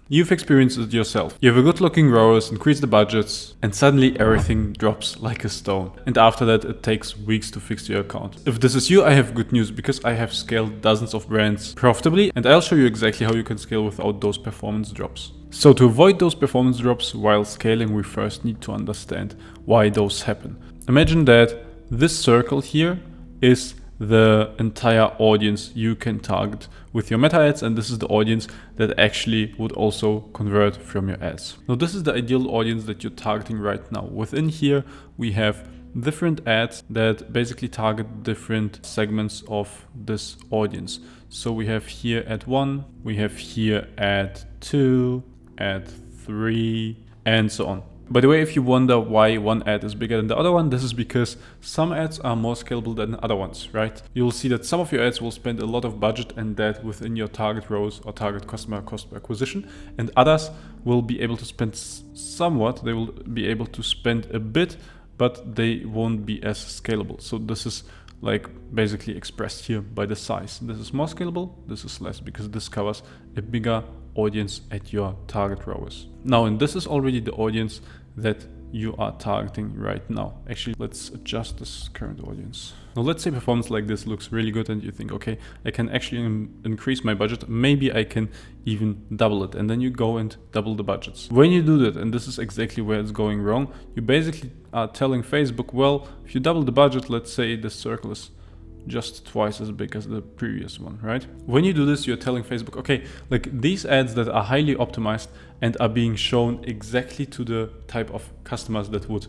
You've experienced it yourself. You have a good looking ROAS, increase the budgets, and suddenly everything drops like a stone. And after that, it takes weeks to fix your account. If this is you, I have good news because I have scaled dozens of brands profitably, and I'll show you exactly how you can scale without those performance drops. So to avoid those performance drops while scaling, we first need to understand why those happen. Imagine that this circle here is the entire audience you can target with your meta ads, and this is the audience that actually would also convert from your ads. Now this is the ideal audience that you're targeting right now. Within here we have different ads that basically target different segments of this audience. So we have here ad 1, we have here ad 2, ad 3, and so on. By the way, if you wonder why one ad is bigger than the other one, this is because some ads are more scalable than other ones, right? You'll see that some of your ads will spend a lot of budget and that within your target ROAS or target customer cost per acquisition, and others will be able to spend somewhat, they will be able to spend a bit, but they won't be as scalable. So this is like basically expressed here by the size. This is more scalable, this is less, because this covers a bigger audience at your target ROAS. Now, and this is already the audience that you are targeting right now. Actually, let's adjust this current audience. Now, let's say performance like this looks really good and you think, okay, I can actually increase my budget. Maybe I can even double it. And then you go and double the budgets. When you do that, and this is exactly where it's going wrong, you basically are telling Facebook, well, if you double the budget, let's say this circle is just twice as big as the previous one, right? When you do this, you're telling Facebook, okay, like these ads that are highly optimized and are being shown exactly to the type of customers that would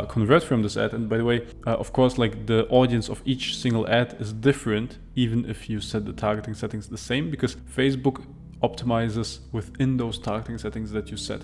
convert from this ad. And by the way, of course, like the audience of each single ad is different, even if you set the targeting settings the same, because Facebook optimizes within those targeting settings that you set.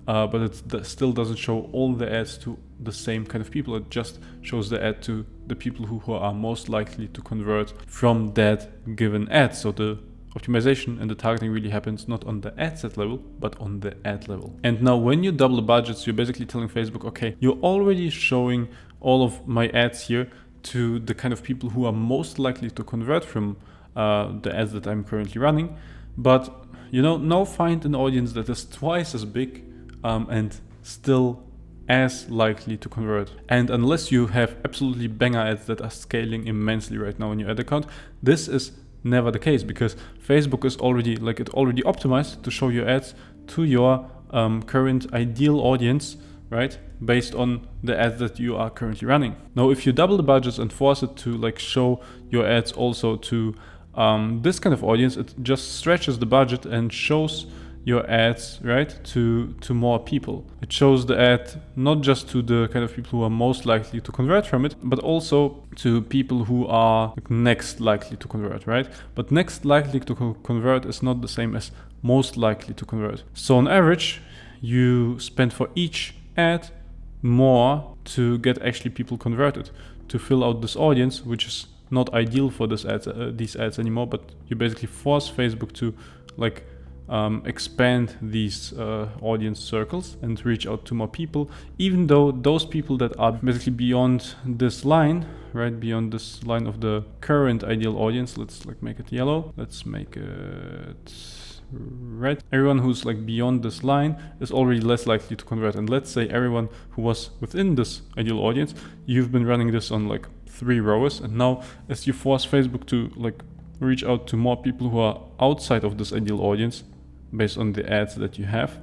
But it still doesn't show all the ads to the same kind of people. It just shows the ad to the people who are most likely to convert from that given ad. So the optimization and the targeting really happens not on the ad set level, but on the ad level. And now when you double the budgets, you're basically telling Facebook, okay, you're already showing all of my ads here to the kind of people who are most likely to convert from the ads that I'm currently running. But, you know, now find an audience that is twice as big and still as likely to convert. And unless you have absolutely banger ads that are scaling immensely right now in your ad account, this is never the case, because Facebook is already optimized to show your ads to your current ideal audience, right? Based on the ads that you are currently running. Now, if you double the budgets and force it to like show your ads also to this kind of audience, it just stretches the budget and shows your ads, right, to more people. It shows the ad not just to the kind of people who are most likely to convert from it, but also to people who are next likely to convert, right? But next likely to convert is not the same as most likely to convert. So on average, you spend for each ad more to get actually people converted, to fill out this audience, which is not ideal for these ads anymore, but you basically force Facebook to like expand these audience circles and reach out to more people, even though those people that are basically beyond this line, right, beyond this line of the current ideal audience, let's like make it yellow, let's make it red. Everyone who's like beyond this line is already less likely to convert. And let's say everyone who was within this ideal audience, you've been running this on like 3 ROAS, and now as you force Facebook to like reach out to more people who are outside of this ideal audience based on the ads that you have,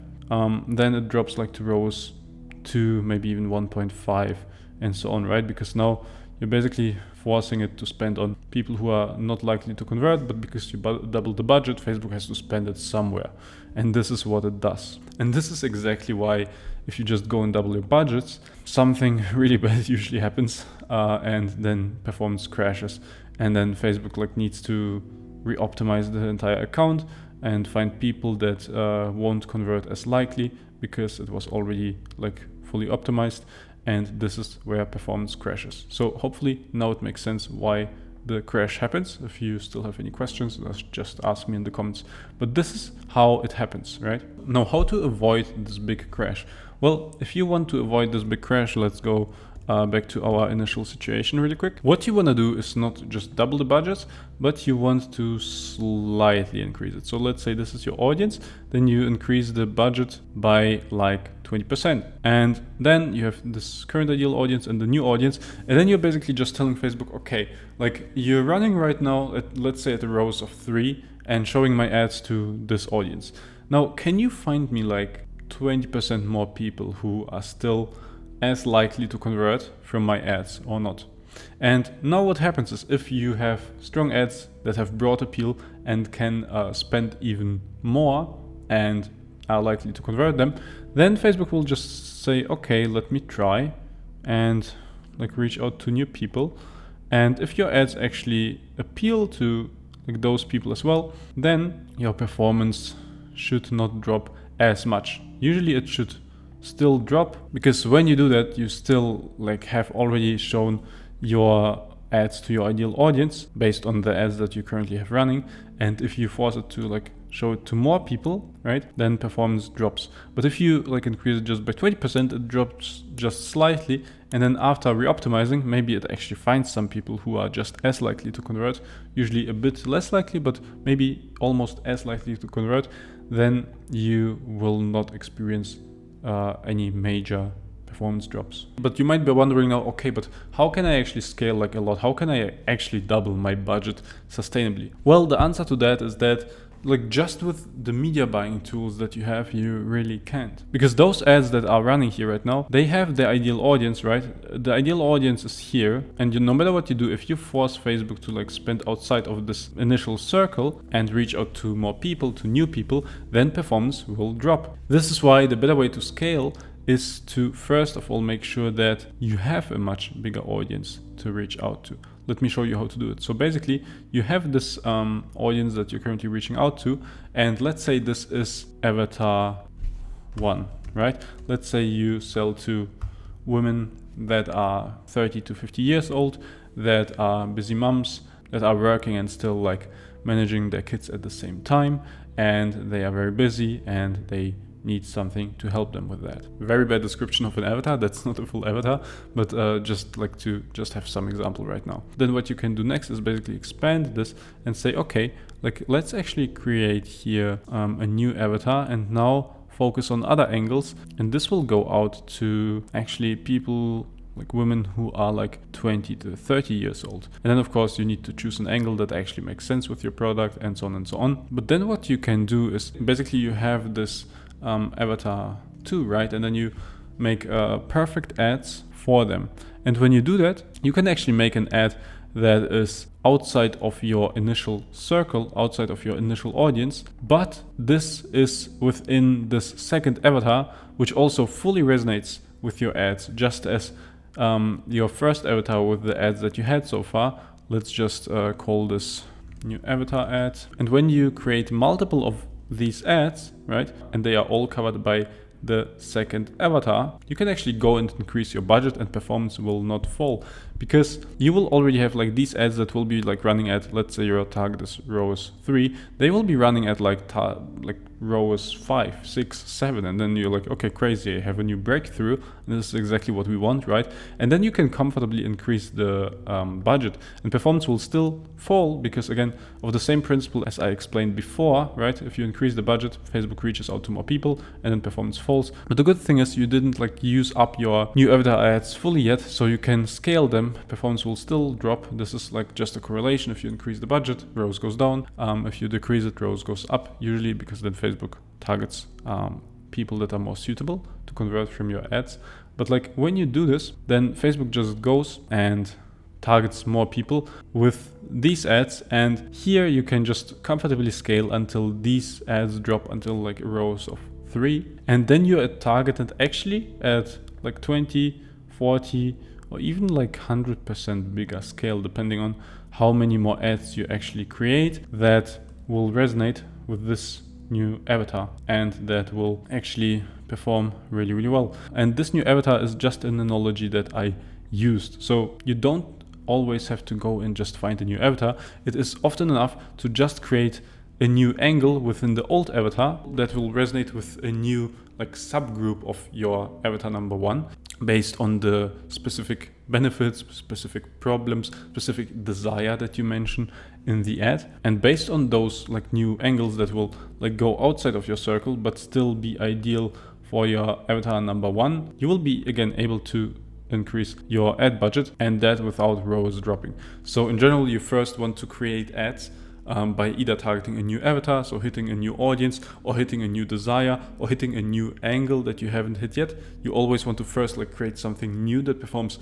then it drops like to ROAS 2, maybe even 1.5 and so on, right? Because now you're basically forcing it to spend on people who are not likely to convert, but because you double the budget, Facebook has to spend it somewhere. And this is what it does. And this is exactly why if you just go and double your budgets, something really bad usually happens, and then performance crashes. And then Facebook like needs to re-optimize the entire account and find people that won't convert as likely because it was already like fully optimized, and this is where performance crashes. So hopefully now it makes sense why the crash happens. If you still have any questions, just ask me in the comments. But this is how it happens, right? Now, how to avoid this big crash? Well, if you want to avoid this big crash, let's go back to our initial situation really quick. What you want to do is not just double the budget, but you want to slightly increase it. So let's say this is your audience, then you increase the budget by like 20%. And then you have this current ideal audience and the new audience. And then you're basically just telling Facebook, okay, like you're running right now at, let's say, at a ROAS of 3 and showing my ads to this audience. Now, can you find me like 20% more people who are still as likely to convert from my ads or not? And now what happens is, if you have strong ads that have broad appeal and can spend even more and are likely to convert them, then Facebook will just say, okay, let me try and like reach out to new people. And if your ads actually appeal to like those people as well, then your performance should not drop as much. Usually it should still drop, because when you do that, you still like have already shown your ads to your ideal audience based on the ads that you currently have running. And if you force it to like show it to more people, right, then performance drops. But if you like increase it just by 20%, it drops just slightly. And then after re-optimizing, maybe it actually finds some people who are just as likely to convert, usually a bit less likely, but maybe almost as likely to convert. Then you will not experience any major performance drops. But you might be wondering now, okay, but how can I actually scale like a lot? How can I actually double my budget sustainably? Well, the answer to that is that like just with the media buying tools that you have, you really can't. Because those ads that are running here right now, they have the ideal audience, right? The ideal audience is here. And no matter what you do, if you force Facebook to like spend outside of this initial circle and reach out to more people, to new people, then performance will drop. This is why the better way to scale is to first of all make sure that you have a much bigger audience to reach out to. Let me show you how to do it. So basically you have this audience that you're currently reaching out to, and let's say this is avatar 1, right? Let's say you sell to women that are 30 to 50 years old, that are busy moms, that are working and still like managing their kids at the same time, and they are very busy and they need something to help them with that. Very bad description of an avatar. That's not a full avatar, but just like to just have some example right now. Then what you can do next is basically expand this and say, okay, like let's actually create here a new avatar and now focus on other angles. And this will go out to actually people like women who are like 20 to 30 years old. And then of course you need to choose an angle that actually makes sense with your product and so on and so on. But then what you can do is basically you have this avatar 2, right? And then you make perfect ads for them. And when you do that, you can actually make an ad that is outside of your initial circle, outside of your initial audience, but this is within this second avatar, which also fully resonates with your ads, just as your first avatar with the ads that you had so far. Let's just call this new avatar ad. And when you create multiple of these ads, right, and they are all covered by the second avatar, you can actually go and increase your budget and performance will not fall, because you will already have like these ads that will be like running at, let's say your target is ROAS 3, they will be running at like ROAS 5, 6, 7, and then you're like, okay, crazy, I have a new breakthrough, and this is exactly what we want, right? And then you can comfortably increase the budget, and performance will still fall because, again, of the same principle as I explained before, right? If you increase the budget, Facebook reaches out to more people, and then performance falls. But the good thing is you didn't like use up your new avatar ads fully yet, so you can scale them. Performance will still drop. This is like just a correlation. If you increase the budget, ROAS goes down. If you decrease it, ROAS goes up, usually because then Facebook targets people that are more suitable to convert from your ads. But like when you do this, then Facebook just goes and targets more people with these ads, and here you can just comfortably scale until these ads drop until like a ROAS of 3, and then you're at target and actually at like 20, 40, or even like 100% bigger scale, depending on how many more ads you actually create that will resonate with this new avatar and that will actually perform really, really well. And this new avatar is just an analogy that I used. So you don't always have to go and just find a new avatar. It is often enough to just create a new angle within the old avatar that will resonate with a new like subgroup of your avatar number 1. based on the specific benefits, specific problems, specific desire that you mention in the ad. And based on those like new angles that will like go outside of your circle but still be ideal for your avatar number one, you will be again able to increase your ad budget, and that without ROAS dropping. So in general, you first want to create ads by either targeting a new avatar, so hitting a new audience, or hitting a new desire, or hitting a new angle that you haven't hit yet. You always want to first like create something new that performs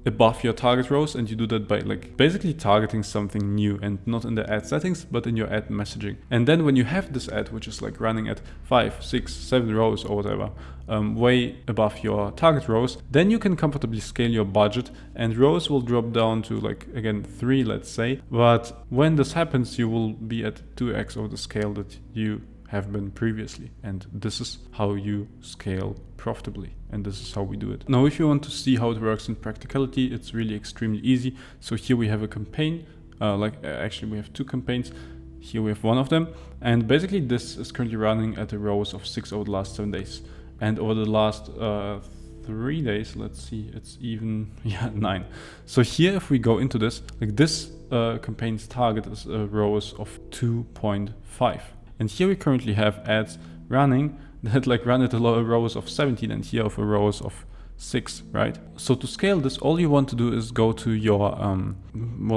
above your target ROAS, and you do that by like basically targeting something new, and not in the ad settings but in your ad messaging. And then when you have this ad which is like running at 5, 6, 7 ROAS or whatever, way above your target ROAS, then you can comfortably scale your budget, and ROAS will drop down to like again 3, let's say. But when this happens, you will be at 2x of the scale that you have been previously, and this is how you scale profitably, and this is how we do it. Now if you want to see how it works in practicality, it's really extremely easy. So here we have a campaign, actually we have 2 campaigns. Here we have one of them, and basically this is currently running at a ROAS of 6 over the last 7 days, and over the last 3 days, let's see, it's even 9. So here if we go into this, like this campaign's target is a ROAS of 2.5. And here we currently have ads running that like run at a lower ROAS of 17, and here of a ROAS of 6, right? So to scale this, all you want to do is go to your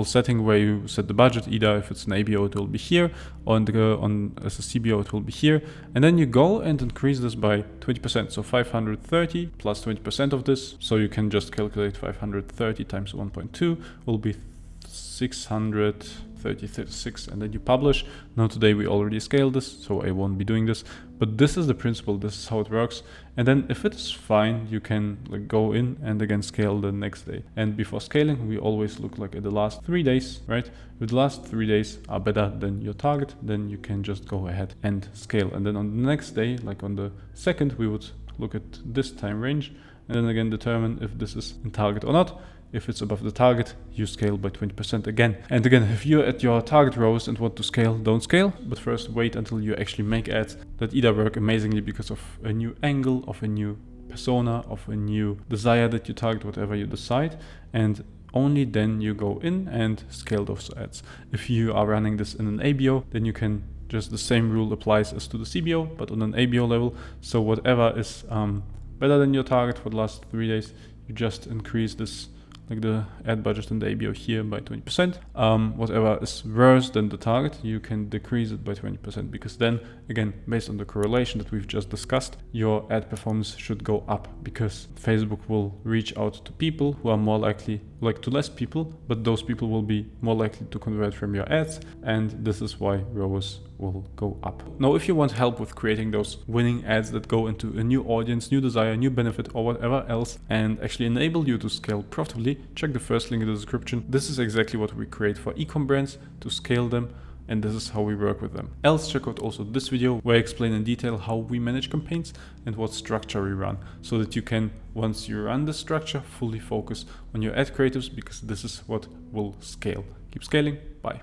setting where you set the budget. Either if it's an ABO, it will be here, or as a CBO, it will be here. And then you go and increase this by 20%. So 530 plus 20% of this. So you can just calculate 530 times 1.2 will be 636, and then you publish. Now today we already scaled this, so I won't be doing this, but this is the principle, this is how it works. And then if it's fine, you can like go in and again scale the next day. And before scaling, we always look like at the last 3 days, right? If the last 3 days are better than your target, then you can just go ahead and scale. And then on the next day, like on the 2nd, we would look at this time range and then again determine if this is in target or not. If it's above the target, you scale by 20% again. And again, if you're at your target ROAS and want to scale, don't scale, but first wait until you actually make ads that either work amazingly because of a new angle, of a new persona, of a new desire that you target, whatever you decide, and only then you go in and scale those ads. If you are running this in an ABO, then you can just the same rule applies as to the CBO, but on an ABO level. So whatever is better than your target for the last 3 days, you just increase this, like the ad budget in the ABO here, by 20%. Whatever is worse than the target, you can decrease it by 20%, because then again, based on the correlation that we've just discussed, your ad performance should go up, because Facebook will reach out to people who are more likely, like to less people, but those people will be more likely to convert from your ads, and this is why ROAS will go up. Now, if you want help with creating those winning ads that go into a new audience, new desire, new benefit, or whatever else, and actually enable you to scale profitably, check the first link in the description. This is exactly what we create for e-com brands to scale them, and this is how we work with them. Else, check out also this video where I explain in detail how we manage campaigns and what structure we run, so that you can, once you run the structure, fully focus on your ad creatives, because this is what will scale. Keep scaling. Bye.